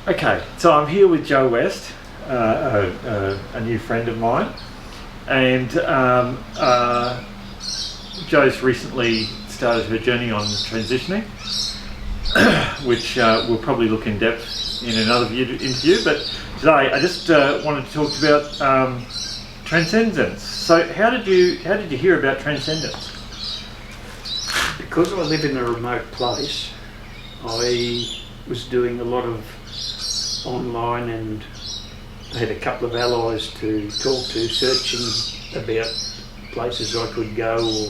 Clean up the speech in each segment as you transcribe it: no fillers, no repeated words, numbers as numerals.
Okay, so I'm here with Joe West, a new friend of mine, and Joe's recently started her journey on transitioning, which we'll probably look in depth in another interview. But today, I just wanted to talk about transcendence. So, how did you hear about transcendence? Because I live in a remote place, I was doing a lot of online, and I had a couple of allies to talk to, searching about places I could go or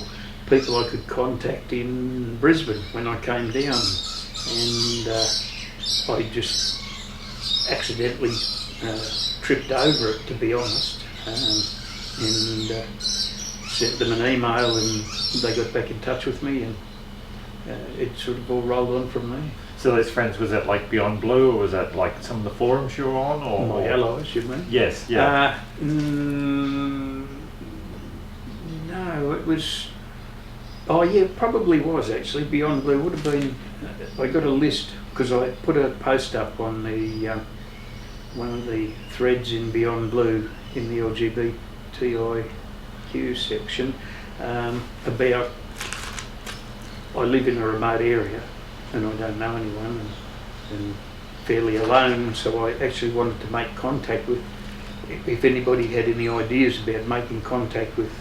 people I could contact in Brisbane when I came down. And I just accidentally tripped over it, to be honest, and sent them an email, and they got back in touch with me, and it sort of all rolled on from there. So those friends, was that like Beyond Blue, or was that like some of the forums you were on, or My allies, you mean? Yes, yeah. No, it was. Oh yeah, probably was actually. Beyond Blue would have been. I got a list because I put a post up on the one of the threads in Beyond Blue in the LGBTIQ section about. I live in a remote area, and I don't know anyone, and fairly alone, so I actually wanted to make contact with, if anybody had any ideas about making contact with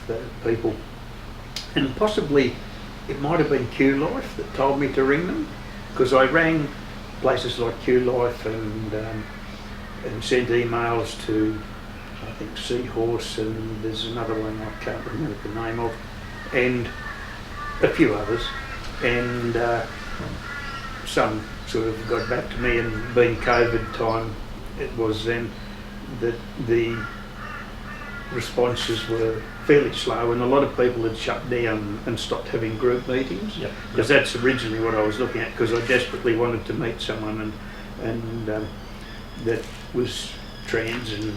people. And possibly it might have been Q Life that told me to ring them, because I rang places like Q Life and sent emails to, I think, Seahorse, and there's another one I can't remember the name of, and a few others. And some sort of got back to me, and being COVID time it was then, that the responses were fairly slow, and a lot of people had shut down and stopped having group meetings, because that's originally what I was looking at, because I desperately wanted to meet someone and that was trans and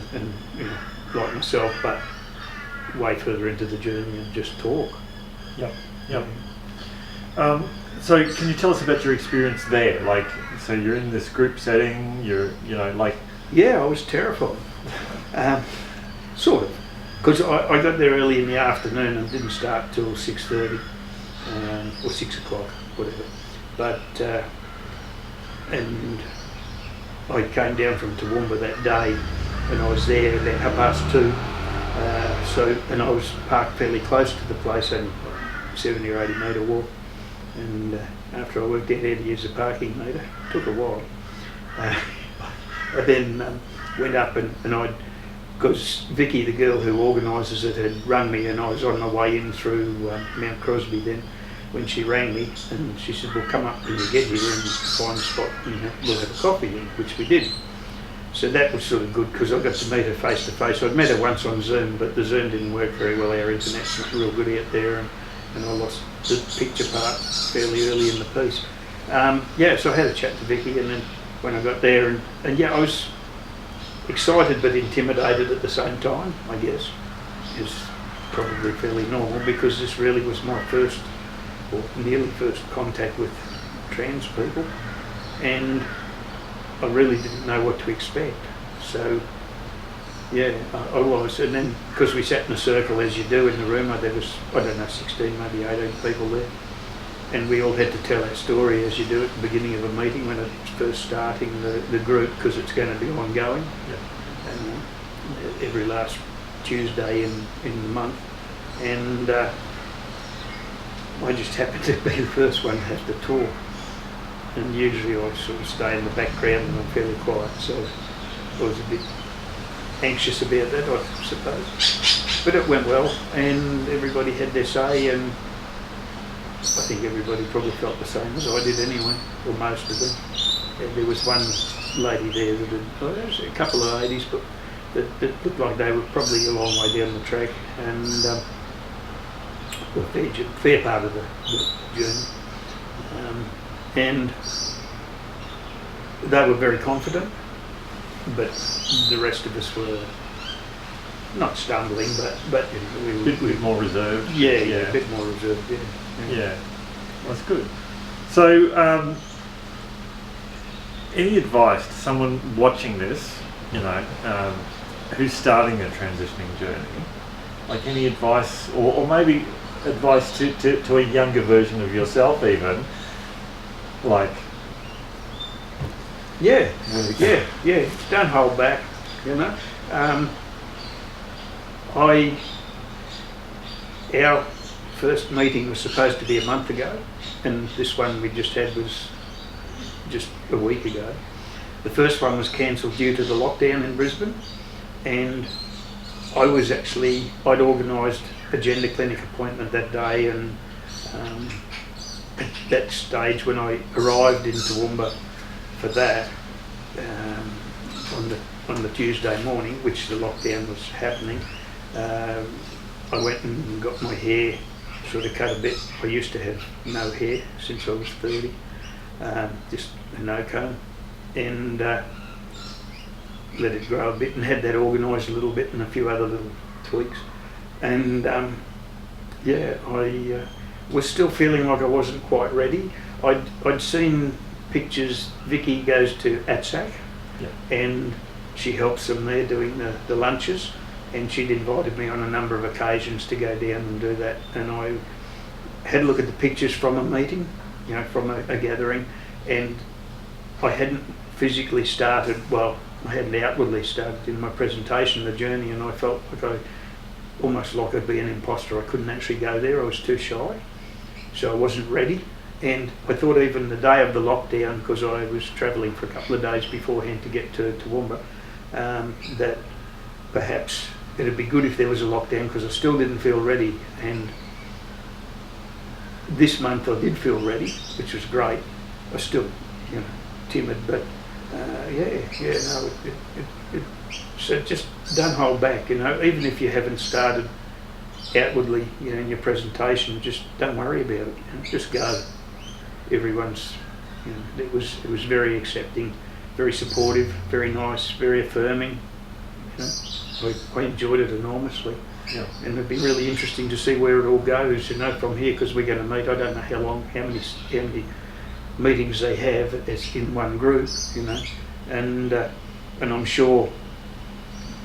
you know, like myself, but way further into the journey and just talk. Yep. So can you tell us about your experience there? Like, so you're in this group setting, Yeah, I was terrified. Sort of. Because I got there early in the afternoon and didn't start till 6:30 or 6 o'clock, whatever. But, and I came down from Toowoomba that day, and I was there about 2:30. And I was parked fairly close to the place, and 70 or 80 metre walk. And after I worked out how to use the parking meter, it took a while. I then went up and because Vicky, the girl who organises it, had rung me, and I was on my way in through Mount Crosby then when she rang me, and she said, well, come up when you get here and find a spot and we'll have a coffee, which we did. So that was sort of good, because I got to meet her face to face. I'd met her once on Zoom, but the Zoom didn't work very well. Our internet's not real good out there, and I lost the picture part fairly early in the piece. So I had a chat to Vicky, and then when I got there, and I was excited but intimidated at the same time, I guess, is probably fairly normal, because this really was my first, or nearly first, contact with trans people, and I really didn't know what to expect. So yeah, I was, and then because we sat in a circle as you do in the room, there was, I don't know, 16, maybe 18 people there, and we all had to tell our story as you do at the beginning of a meeting when it's first starting the group, because it's going to be ongoing, and every last Tuesday in the month, and I just happened to be the first one to have to talk, and usually I sort of stay in the background and I'm fairly quiet, so I was a bit anxious about that, I suppose, but it went well, and everybody had their say, and I think everybody probably felt the same as I did anyway, or most of them. And there was one lady there that there was a couple of ladies, but that looked like they were probably a long way down the track, and a fair part of the journey, and they were very confident, but the rest of us were not stumbling, but you know, we were a bit more reserved. Yeah, a bit more reserved. Yeah. That's good. So any advice to someone watching this, who's starting a transitioning journey? Like any advice, or maybe advice to a younger version of yourself, even, like. Yeah. Don't hold back. Our first meeting was supposed to be a month ago, and this one we just had was just a week ago. The first one was cancelled due to the lockdown in Brisbane, and I'd organised a gender clinic appointment that day, and at that stage when I arrived in Toowoomba for that, on the Tuesday morning, which the lockdown was happening, I went and got my hair sort of cut a bit. I used to have no hair since I was 30, just a no comb, and let it grow a bit, and had that organised a little bit and a few other little tweaks. And I was still feeling like I wasn't quite ready. I'd seen pictures. Vicky goes to ATSAC, and she helps them there doing the lunches, and she'd invited me on a number of occasions to go down and do that. And I had a look at the pictures from a meeting, from a gathering, and I hadn't physically started, I hadn't outwardly started in my presentation of the journey, and I felt like almost like I'd be an imposter. I couldn't actually go there, I was too shy, so I wasn't ready. And I thought even the day of the lockdown, because I was travelling for a couple of days beforehand to get to Toowoomba, that perhaps it'd be good if there was a lockdown, because I still didn't feel ready. And this month I did feel ready, which was great. I was still, timid, but so just don't hold back, even if you haven't started outwardly, in your presentation, just don't worry about it, just go. Everyone's, it was very accepting, very supportive, very nice, very affirming. I enjoyed it enormously. Yeah. And it'd be really interesting to see where it all goes, from here, because we're going to meet. I don't know how many meetings they have as in one group, and I'm sure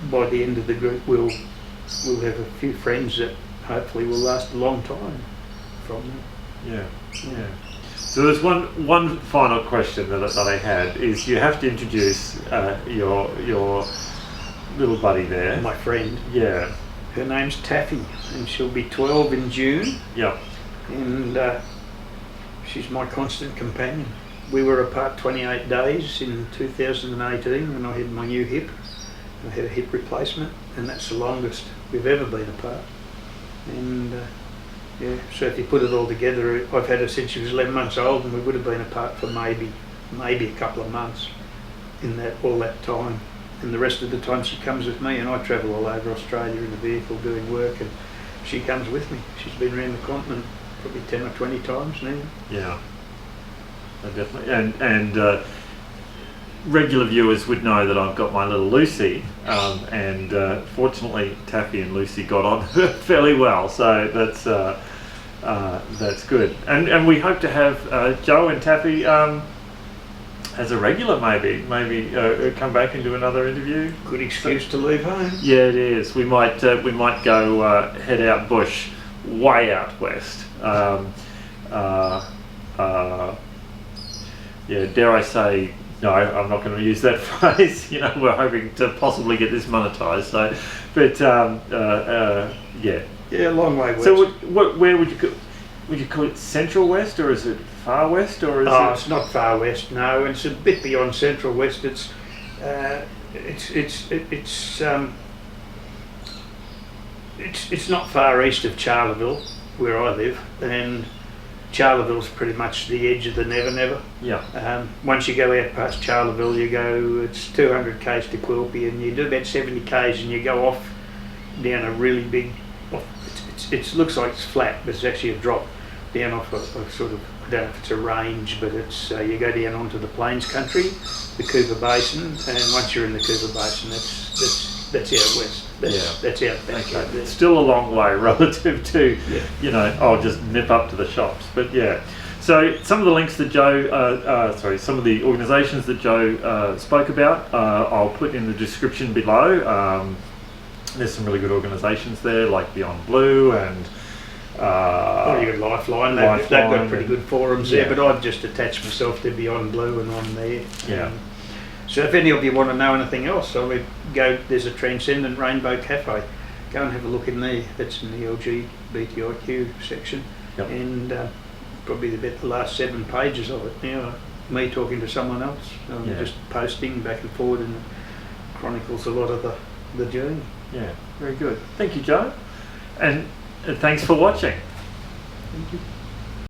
by the end of the group we'll have a few friends that hopefully will last a long time from them. Yeah. So there's one final question that I had is, you have to introduce your little buddy there. My friend. Yeah. Her name's Taffy, and she'll be 12 in June. Yeah. And she's my constant companion. We were apart 28 days in 2018 when I had my new hip. I had a hip replacement, and that's the longest we've ever been apart. And so if you put it all together, I've had her since she was 11 months old, and we would have been apart for maybe a couple of months in all that time. And the rest of the time she comes with me, and I travel all over Australia in a vehicle doing work, and she comes with me. She's been around the continent probably 10 or 20 times now. Yeah, definitely. And regular viewers would know that I've got my little Lucy, and fortunately Taffy and Lucy got on fairly well, so that's good. And we hope to have Joe and Taffy as a regular, maybe come back and do another interview. Good excuse to leave home. Yeah, it is. We might go head out bush, way out west. Dare I say? No, I'm not going to use that phrase. We're hoping to possibly get this monetized. So, but yeah, a long way west. So, where would you go? Would you call it Central West, or is it Far West, or is it? It's not Far West. No, it's a bit beyond Central West. It's not far east of Charleville, where I live, and Charleville's pretty much the edge of the Never Never. Yeah. Once you go out past Charleville, it's 200 k's to Quilpie, and you do about 70 k's, and you go off down a really big. It looks like it's flat, but it's actually a drop down off a sort of, I don't know if it's a range, but it's you go down onto the Plains country, the Cooper Basin, and once you're in the Cooper Basin, that's out west. That's out back. Okay. It's still a long way relative to, I'll just nip up to the shops. But yeah, So some of the links that some of the organisations that Joe spoke about, I'll put in the description below. There's some really good organisations there, like Beyond Blue and You got Lifeline. They've got pretty good forums there, but I've just attached myself to Beyond Blue and I'm there. Yeah. So if any of you want to know anything else, I would go. There's a Transcendent Rainbow Cafe. Go and have a look in there. That's in the LGBTIQ section, and probably about the last 7 pages of it now. Me talking to someone else, just posting back and forward, and it chronicles a lot of the journey. Yeah, very good. Thank you, Joe, and thanks for watching. Thank you.